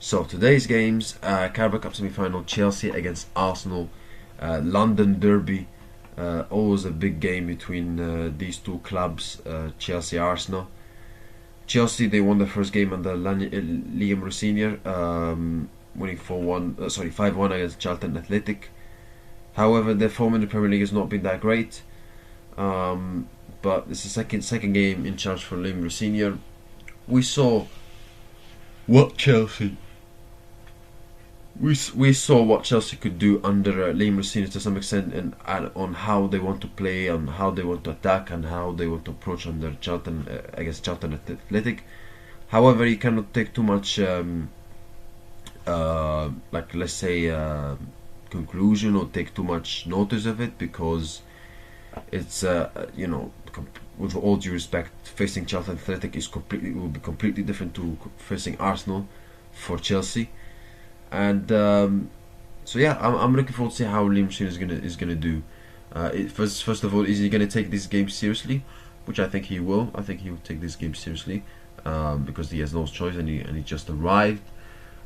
So today's games, Carabao Cup semi-final, Chelsea against Arsenal, London derby. Always a big game between these two clubs, Chelsea, Arsenal. Chelsea, they won the first game under Liam Rossinier, winning 5-1 against Charlton Athletic. However, their form in the Premier League has not been that great. But it's the second game in charge for Liam Rossinier. We saw what Chelsea we saw what Chelsea could do under Liam Rossinier to some extent, and on how they want to play, on how they want to attack, and how they want to approach under Charlton against Charlton Athletic. However, you cannot take too much, let's say, conclusion or take too much notice of it, because it's with all due respect, facing Charlton Athletic will be completely different to facing Arsenal for Chelsea. And so yeah, I'm looking forward to see how Liam Rossinier is gonna do. First of all, is he gonna take this game seriously? Which I think he will. I think he will take this game seriously because he has no choice, and he just arrived.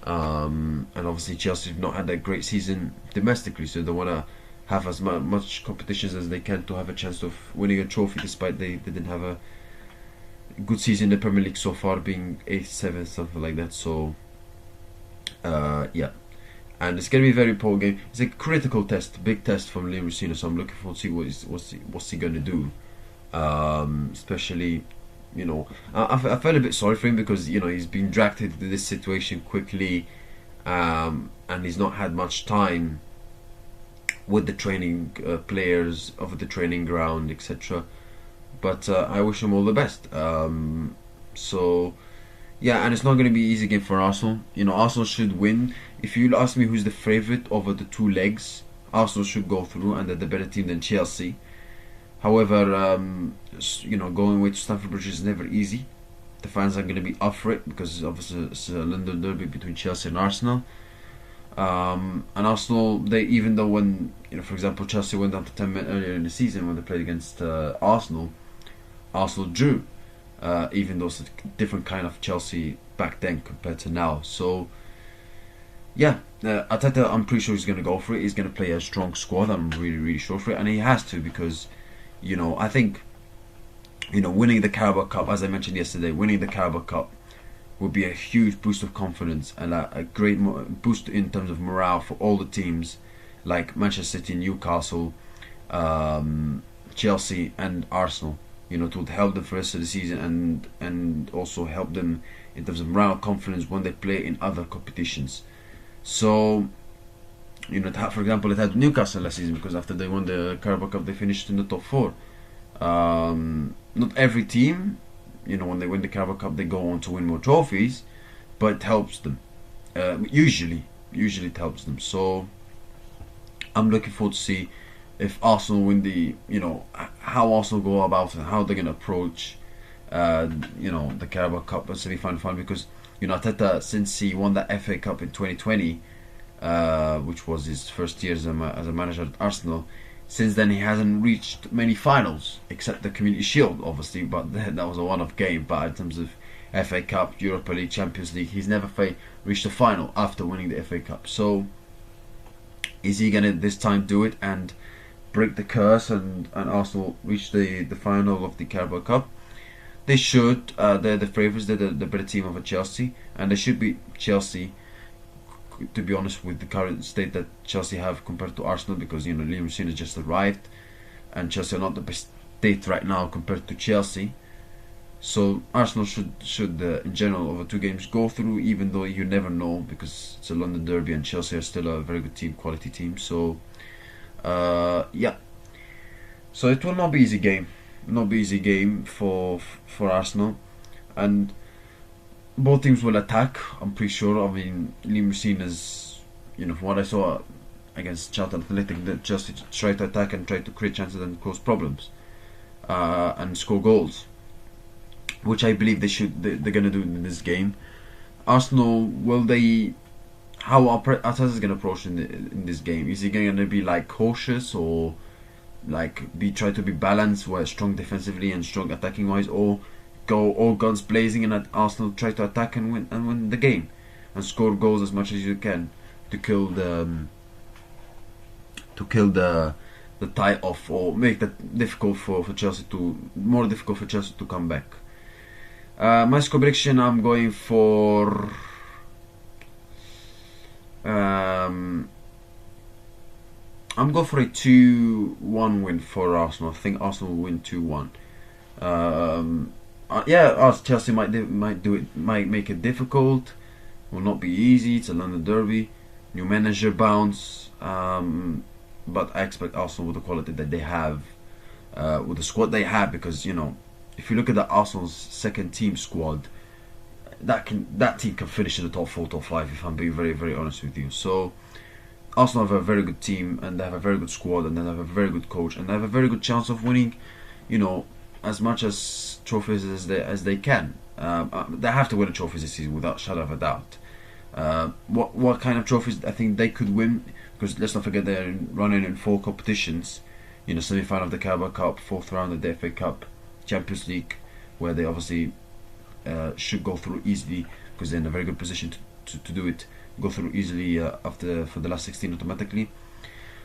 And obviously Chelsea have not had a great season domestically, so they want to have as much competitions as they can to have a chance of winning a trophy, despite they didn't have a good season in the Premier League so far, being 8th, 7th, something like that. So yeah, and it's gonna be a very important game. It's a critical test, big test from Liam Rossinier. So I'm looking forward to see what's he gonna do. Especially, I felt a bit sorry for him because he's been dragged into this situation quickly, and he's not had much time with the training players over the training ground, etc. But I wish him all the best. So yeah, and it's not going to be an easy game for Arsenal. Arsenal should win. If you ask me who's the favourite over the two legs, Arsenal should go through, and they're the better team than Chelsea. However, going away to Stamford Bridge is never easy. The fans are going to be up for it because obviously it's a London derby between Chelsea and Arsenal. And Arsenal, even though when, for example, Chelsea went down to 10 men earlier in the season when they played against Arsenal drew. Even though it's a different kind of Chelsea back then compared to now. So yeah, Arteta, I'm pretty sure he's going to go for it. He's going to play a strong squad. I'm really, really sure for it, and he has to, because I think winning the Carabao Cup, as I mentioned yesterday, winning the Carabao Cup would be a huge boost of confidence and a great boost in terms of morale for all the teams like Manchester City, Newcastle, Chelsea and Arsenal. To help them for the rest of the season, and also help them in terms of morale, confidence when they play in other competitions. So, for example, it had Newcastle last season, because after they won the Carabao Cup, they finished in the top 4. Not every team, when they win the Carabao Cup, they go on to win more trophies, but it helps them. Usually it helps them. So, I'm looking forward to see if Arsenal win how Arsenal go about and how they're going to approach, the Carabao Cup and semi-final, because, Arteta, since he won that FA Cup in 2020, which was his first year as a manager at Arsenal, since then he hasn't reached many finals, except the Community Shield, obviously, but that was a one-off game. But in terms of FA Cup, Europa League, Champions League, he's never reached a final after winning the FA Cup. So, is he going to this time do it and break the curse and Arsenal reach the final of the Carabao Cup? They should. They're the favourites. They're the better team over Chelsea, and they should beat Chelsea, to be honest, with the current state that Chelsea have compared to Arsenal, because Liam Rossinier just arrived and Chelsea are not the best state right now compared to Chelsea. So Arsenal should in general, over 2 games, go through, even though you never know, because it's a London derby and Chelsea are still a very good team, quality team. So yeah, so it will not be easy game. Not be easy game for Arsenal, and both teams will attack, I'm pretty sure. I mean, Liam Rossinier, from what I saw against Charlton Athletic, that Chelsea try to attack and try to create chances and cause problems, and score goals, which I believe they're gonna do in this game. Arsenal, how Arteta is gonna approach in this game? Is he gonna be cautious, or try to be balanced, where strong defensively and strong attacking wise, or go all guns blazing and Arsenal try to attack and win the game? and score goals as much as you can to kill the tie off, or make that difficult for Chelsea to more difficult for Chelsea to come back. My score prediction, I'm going for I'm going for a 2-1 win for Arsenal. I think Arsenal will win 2-1. Yeah, Chelsea might make it difficult. Will not be easy. It's a London derby, new manager bounce. But I expect Arsenal with the quality that they have, with the squad they have, because if you look at the Arsenal's second team squad, that team can finish in the top 4, top 5. If I'm being very, very honest with you. So Arsenal have a very good team, and they have a very good squad, and they have a very good coach, and they have a very good chance of winning, as much as trophies as they can. They have to win a trophy this season without shadow of a doubt. What kind of trophies I think they could win? Because let's not forget they're running in 4 competitions. Semi-final of the Carabao Cup, 4th round of the FA Cup, Champions League, where they obviously should go through easily because they're in a very good position to do it. Go through easily for the last 16 automatically,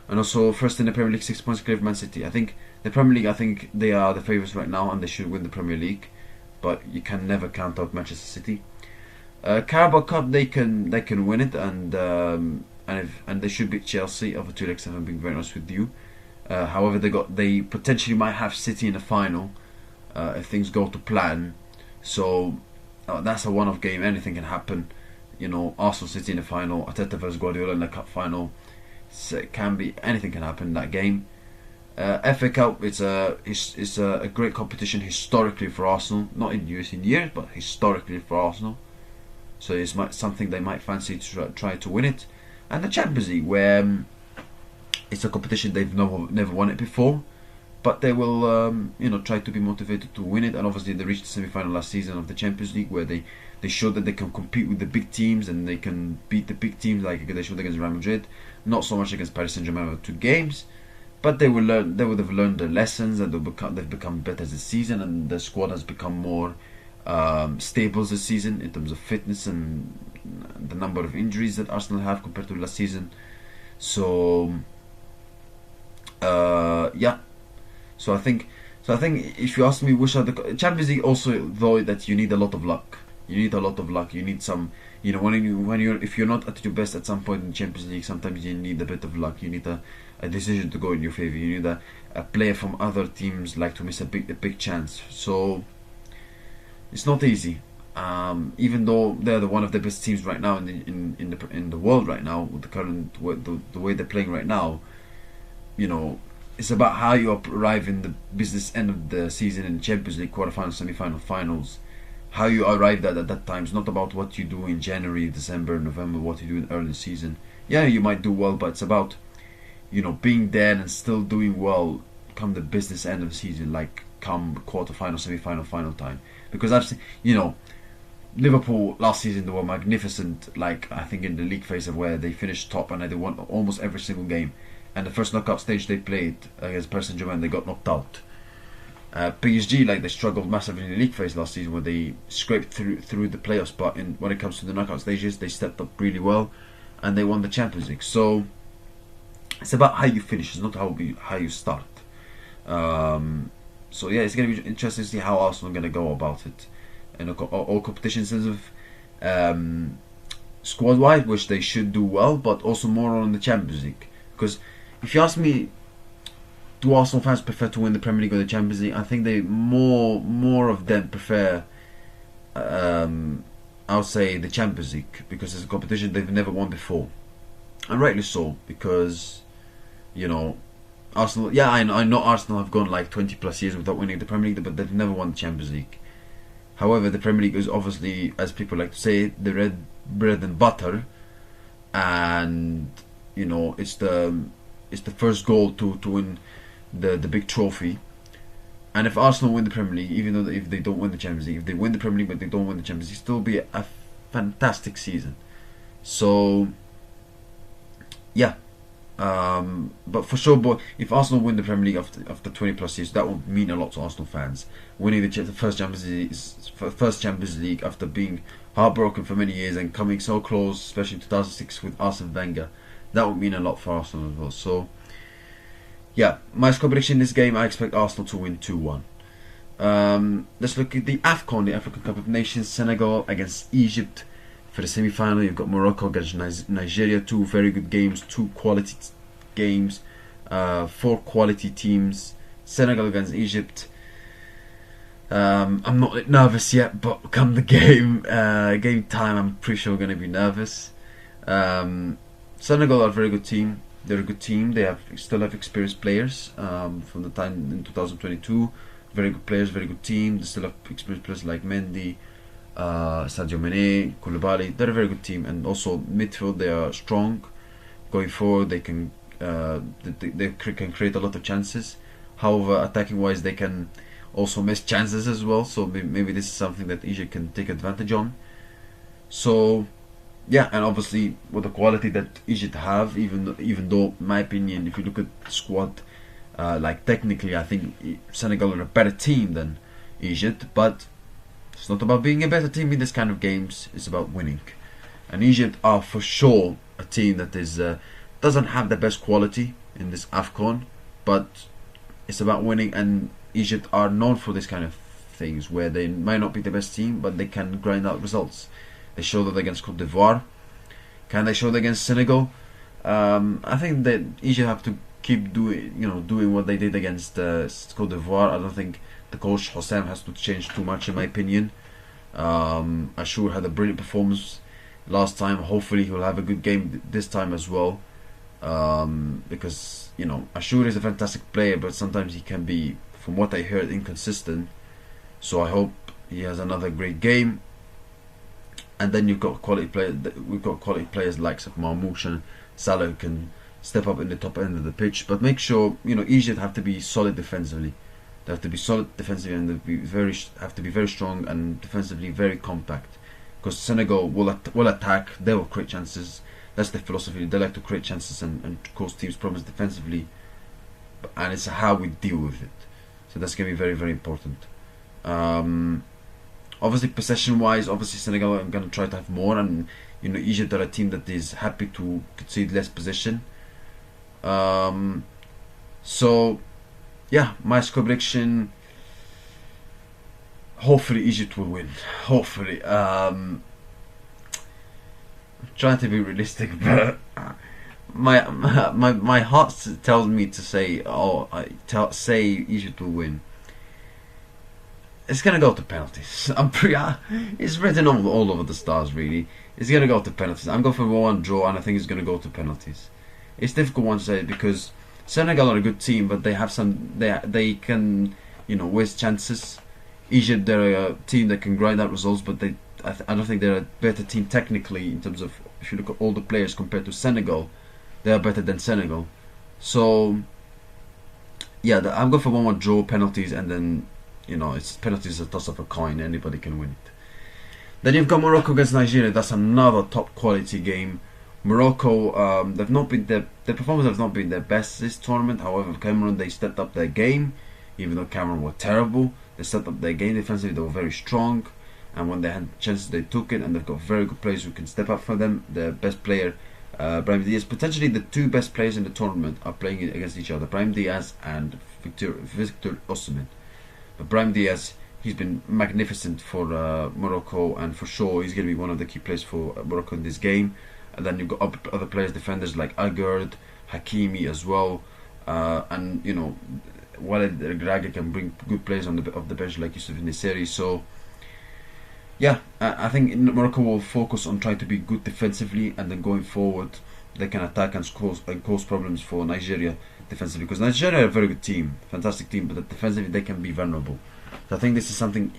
and also first in the Premier League, 6 points clear of Man City. I think the Premier League, I think they are the favourites right now, and they should win the Premier League, but you can never count out Manchester City. Carabao Cup, they can win it, and they should beat Chelsea over 2 legs. If I'm being very honest with you. However, they potentially might have City in the final if things go to plan. So that's a one-off game. Anything can happen. Arsenal City in the final, Arteta versus Guardiola in the cup final. So anything can happen in that game. FA Cup, it's a great competition historically for Arsenal, not in years, but historically for Arsenal. So it's something they might fancy to try to win it. And the Champions League, where it's a competition they've never won it before, but they will try to be motivated to win it. And obviously they reached the semi-final last season of the Champions League, where they showed that they can compete with the big teams and they can beat the big teams, like they showed against Real Madrid. Not so much against Paris Saint-Germain over 2 games, but they would have learned their lessons, and they've become better this season, and the squad has become more stable this season in terms of fitness and the number of injuries that Arsenal have compared to last season. So yeah. So I think if you ask me which are the Champions League, also though, that you need a lot of luck. You need some, if you're not at your best at some point in the Champions League, sometimes you need a bit of luck. You need a decision to go in your favour. You need a player from other teams like to miss a big chance. So it's not easy. Even though they're one of the best teams right now in the world right now, with the current the way they're playing right now, it's about how you arrive in the business end of the season in the Champions League quarterfinals, semi-final, finals. How you arrived at that time. It's not about what you do in January, December, November, what you do in early season. Yeah, you might do well, but it's about being there and still doing well come the business end of the season, like come quarterfinal, semi-final, final time. Because I've seen, Liverpool last season, they were magnificent. Like I think in the league phase of where they finished top and they won almost every single game. And the first knockout stage they played against Paris Saint-Germain, they got knocked out. PSG, they struggled massively in the league phase last season, where they scraped through the playoffs, but when it comes to the knockout stages, they stepped up really well, and they won the Champions League. So it's about how you finish, it's not how you start. So yeah, it's going to be interesting to see how Arsenal are going to go about it, and all competitions in terms of squad-wise, which they should do well, but also more on the Champions League. Because if you ask me, do Arsenal fans prefer to win the Premier League or the Champions League? I think they more of them prefer, I would say, the Champions League, because it's a competition they've never won before, and rightly so, because Arsenal. Yeah, I know Arsenal have gone like 20 plus years without winning the Premier League, but they've never won the Champions League. However, the Premier League is obviously, as people like to say, the red bread and butter, and it's the first goal to win the big trophy. And if Arsenal win the Premier League, even though if they don't win the Champions League, if they win the Premier League but they don't win the Champions League, still be a fantastic season. So yeah, but for sure, if Arsenal win the Premier League after 20 plus years, that would mean a lot to Arsenal fans. Winning the first Champions League after being heartbroken for many years, and coming so close, especially in 2006 with Arsene Wenger, that would mean a lot for Arsenal as well. So yeah, my score prediction in this game, I expect Arsenal to win 2-1. Let's look at the AFCON, the African Cup of Nations. Senegal against Egypt for the semi-final. You've got Morocco against Nigeria. Two very good games, two quality games, four quality teams. Senegal against Egypt. I'm not nervous yet, but come the game time, I'm pretty sure going to be nervous. Senegal are a very good team. They're a good team. They still have experienced players from the time in 2022. Very good players, very good team. They still have experienced players like Mendy, Sadio Mane, Koulibaly. They're a very good team, and also midfield they are strong. Going forward, they can create a lot of chances. However, attacking wise, they can also miss chances as well. So maybe this is something that Egypt can take advantage on. So yeah, and obviously with the quality that Egypt have, even though, in my opinion, if you look at the squad, like technically, I think Senegal are a better team than Egypt, but it's not about being a better team in this kind of games. It's about winning, and Egypt are for sure a team that is doesn't have the best quality in this AFCON, but it's about winning, and Egypt are known for this kind of things where they might not be the best team, but they can grind out results. They showed that against Cote d'Ivoire. Can they show that against Senegal? I think that Egypt have to keep doing what they did against Cote d'Ivoire. I don't think the coach Hossam has to change too much, in my opinion. Ashur had a brilliant performance last time. Hopefully, he will have a good game this time as well. Because Ashur is a fantastic player, but sometimes he can be, from what I heard, inconsistent. So I hope he has another great game. And then you've got quality players. We've got quality players like Marmoush and Salah who can step up in the top end of the pitch. But make sure Egypt have to be solid defensively. They have to be solid defensively, and they have to be very strong and defensively very compact. Because Senegal will attack. They will create chances. That's their philosophy. They like to create chances and cause teams problems defensively. And it's how we deal with it. So that's going to be very, very important. Obviously, possession-wise, Senegal are going to try to have more, and Egypt are a team that is happy to concede less possession. So, yeah, my score prediction. Hopefully, Egypt will win. Hopefully, I'm trying to be realistic, but my heart tells me to say, say Egypt will win. It's gonna go to penalties. It's written all over the stars, really. It's gonna go to penalties. I'm going for 1-1 draw, and I think it's gonna go to penalties. It's a difficult one to say because Senegal are a good team, but they have they can waste chances. Egypt, they're a team that can grind out results, but I don't think they're a better team technically in terms of, if you look at all the players compared to Senegal, they are better than Senegal. So yeah, I'm going for 1-1 draw, penalties, and then it's penalties, a toss of a coin. Anybody can win it. Then you've got Morocco against Nigeria. That's another top quality game. Morocco, they've not been their performance have not been their best this tournament. However, Cameroon, they stepped up their game. Even though Cameroon were terrible, they stepped up their game defensively. They were very strong, and when they had chances, they took it. And they've got very good players who can step up for them. The best player, Brahim Diaz, potentially the two best players in the tournament, are playing against each other: Brahim Diaz and Victor Osimhen. But Brahim Diaz, he's been magnificent for Morocco, and for sure he's going to be one of the key players for Morocco in this game. And then you've got other players, defenders like Agard, Hakimi as well, and Walid Regragui can bring good players off the bench like Yusuf Nisseri. So yeah, I think Morocco will focus on trying to be good defensively, and then going forward they can attack and cause problems for Nigeria defensively, because Nigeria are a very good team, fantastic team, but defensively they can be vulnerable. So I think this is something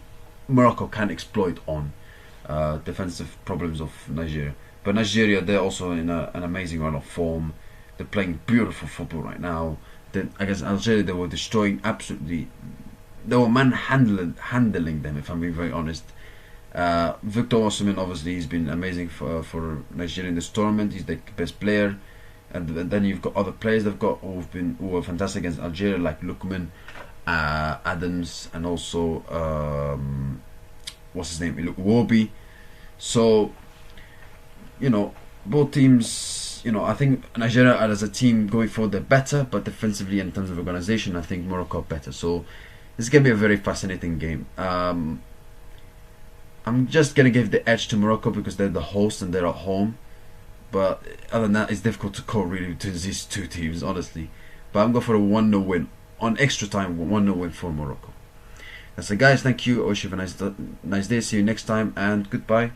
Morocco can exploit on defensive problems of Nigeria. But Nigeria, they're also in an amazing run of form. They're playing beautiful football right now. Against Algeria, they were destroying absolutely. They were handling them, if I'm being very honest. Victor Osimhen, obviously, he's been amazing for Nigeria in this tournament. He's the best player. And then you've got other players they've got who were fantastic against Algeria, like Lukman, Adams, and also what's his name, Iwobi. So, you know, both teams, you know, I think Nigeria as a team going forward they're better, but defensively in terms of organization, I think Morocco are better. So it's gonna be a very fascinating game. I'm just gonna give the edge to Morocco because they're the host and they're at home. But other than that, it's difficult to call really between these two teams, honestly. But I'm going for a 1-0 win on extra time. 1-0 win for Morocco. That's it, guys. Thank you. I wish you have a nice day. See you next time, and goodbye.